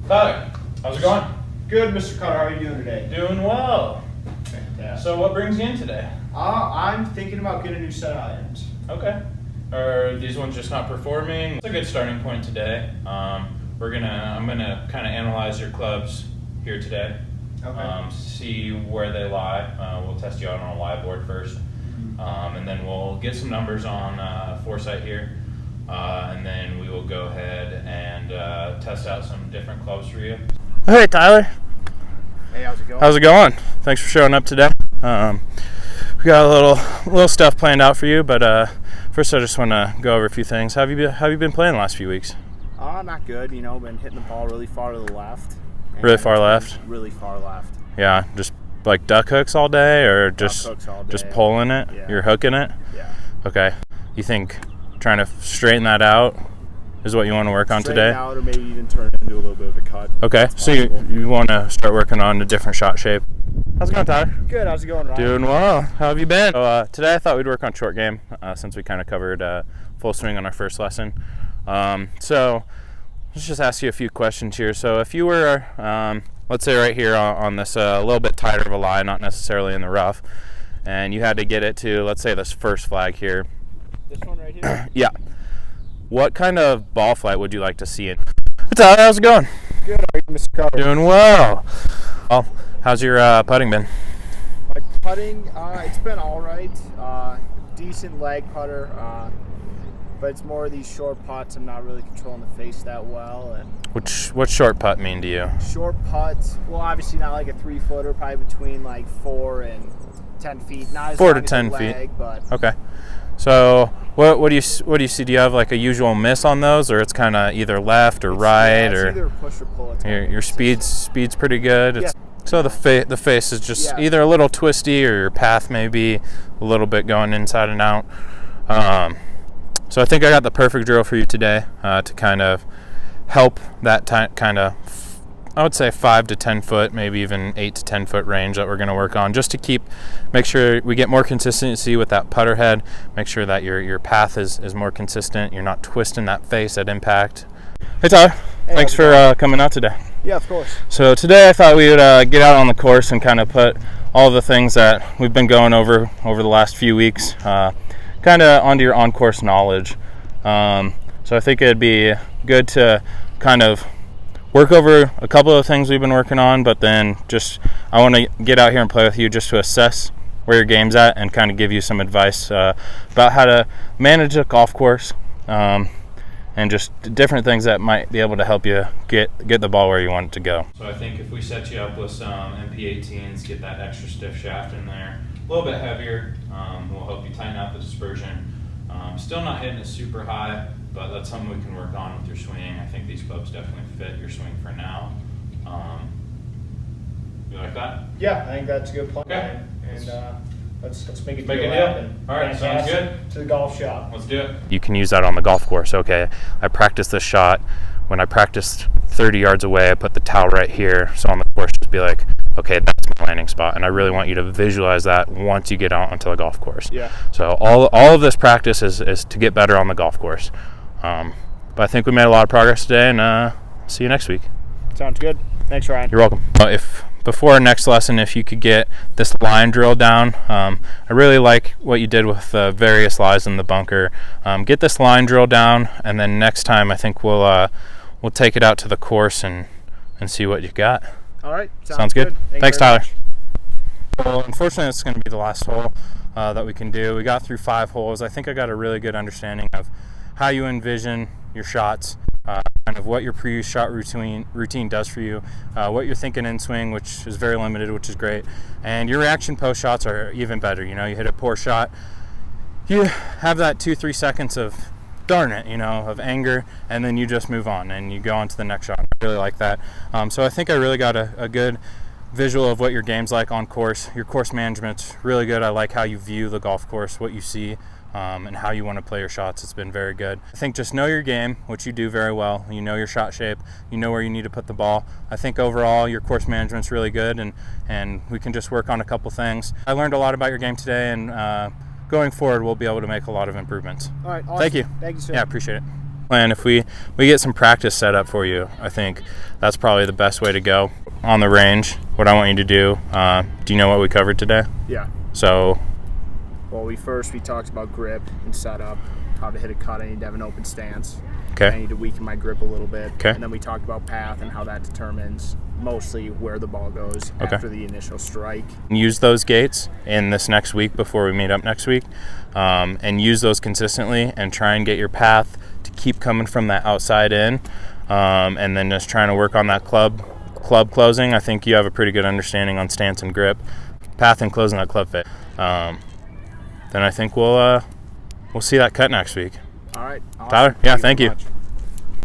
Tyler, how's it going? Good, Mr. Cutter. How are you doing today? Doing well. Fantastic. So what brings you in today? I'm thinking about getting a new set of irons. Okay. Are these ones just not performing? It's a good starting point today. I'm gonna kind of analyze your clubs here today. Okay. See where they lie. We'll test you out on a live board first, and then we'll get some numbers on Foresight here, and then we will go ahead and test out some different clubs for you. Hey Tyler. Hey, how's it going? How's it going? Thanks for showing up today. We got a little stuff planned out for you, but first I just want to go over a few things. How have you been playing the last few weeks? Not good. Been hitting the ball really far to the left. Really far left? Really far left. Yeah, just like duck hooks all day, or Duck hooks all day. just pulling it? Yeah. You're hooking it? Yeah. Okay. You think trying to straighten that out is what you want to work on Straighten today? out, or maybe even turn it into a little bit of a cut. Okay, so you want to start working on a different shot shape. How's it going, Tyler? Good. How's it going, Ryan? Doing well. How have you been? So, today I thought we'd work on short game since we kind of covered full swing on our first lesson. So let's just ask you a few questions here. So if you were, let's say right here on this a little bit tighter of a lie, not necessarily in the rough, and you had to get it to, let's say, this first flag here. This one right here? Yeah. What kind of ball flight would you like to see it? Tyler, how's it going? Good. How are you, Mr. Cutter? Doing well. Well, how's your putting been? My putting, it's been all right. Decent leg putter, but it's more of these short putts. I'm not really controlling the face that well. And What's short putt mean to you? short putts, well, obviously not like a 3-footer, probably between like 4 and 10 feet. Not as 4 to long as 10 a feet. leg, but Okay. So what do you see? Do you have like a usual miss on those, or it's kind of either left or right, it's or either push or pull. It's your speed's pretty good? Yeah. So the face is just Yeah. either a little twisty, or your path may be a little bit going inside and out. So I think I got the perfect drill for you today to kind of help that kind of, I would say 5 to 10 foot, maybe even 8 to 10 foot range that we're going to work on, just to make sure we get more consistency with that putter head, make sure that your path is more consistent, you're not twisting that face at impact. Hey Tyler, thanks for coming out today. Yeah, of course. So today I thought we would get out on the course and kind of put all the things that we've been going over the last few weeks kind of onto your on-course knowledge. So I think it'd be good to kind of work over a couple of things we've been working on, but then I want to get out here and play with you just to assess where your game's at and kind of give you some advice about how to manage a golf course and just different things that might be able to help you get the ball where you want it to go. So I think if we set you up with some MP18s, get that extra stiff shaft in there, a little bit heavier, will help you tighten out the dispersion. Still not hitting it super high, but that's something we can work on with your swing. I think these clubs definitely fit your swing for now. You like that? Yeah, I think that's a good plan. Okay. And let's make it Make a deal. happen. All right, sounds good. To the golf shop. Let's do it. You can use that on the golf course. Okay, I practiced this shot. When I practiced 30 yards away, I put the towel right here. So on the course, just be like, okay, that's my landing spot. And I really want you to visualize that once you get out onto the golf course. Yeah. So all of this practice is to get better on the golf course. But I think we made a lot of progress today, and see you next week. Sounds good. Thanks, Ryan. You're welcome. Before our next lesson, if you could get this line drill down, I really like what you did with various lies in the bunker. Get this line drill down, and then next time I think we'll take it out to the course and see what you got. All right. Sounds good. Thanks, very Tyler. much. Well, unfortunately, it's going to be the last hole that we can do. We got through 5 holes. I think I got a really good understanding of how you envision your shots, kind of what your pre-use shot routine does for you, what you're thinking in swing, which is very limited, which is great, and your reaction post shots are even better. You hit a poor shot, you have that 2-3 seconds of darn it, of anger, and then you just move on and you go on to the next shot. I really like that. So I think I really got a good visual of what your game's like on course. Your course management's really good. I like how you view the golf course, what you see, and how you want to play your shots. It's been very good. I think just know your game, which you do very well. You know your shot shape, you know where you need to put the ball. I think overall your course management's really good, and we can just work on a couple things. I learned a lot about your game today, and going forward we'll be able to make a lot of improvements. All right. Awesome. Thank you. Thank you, sir. Yeah, appreciate it. plan. If we get some practice set up for you, I think that's probably the best way to go. On the range, what I want you to do you know what we covered today? Yeah. So, well, we talked about grip and setup, how to hit a cut. I need to have an open stance. okay, I need to weaken my grip a little bit. Okay. And then we talked about path and how that determines mostly where the ball goes Okay. after the initial strike. use those gates in this next week before we meet up next week, and use those consistently and try and get your path to keep coming from that outside in, and then just trying to work on that club closing. I think you have a pretty good understanding on stance and grip, path and closing that club fit. Then I think we'll see that cut next week. All right. Awesome. Tyler, yeah, thank so you. much.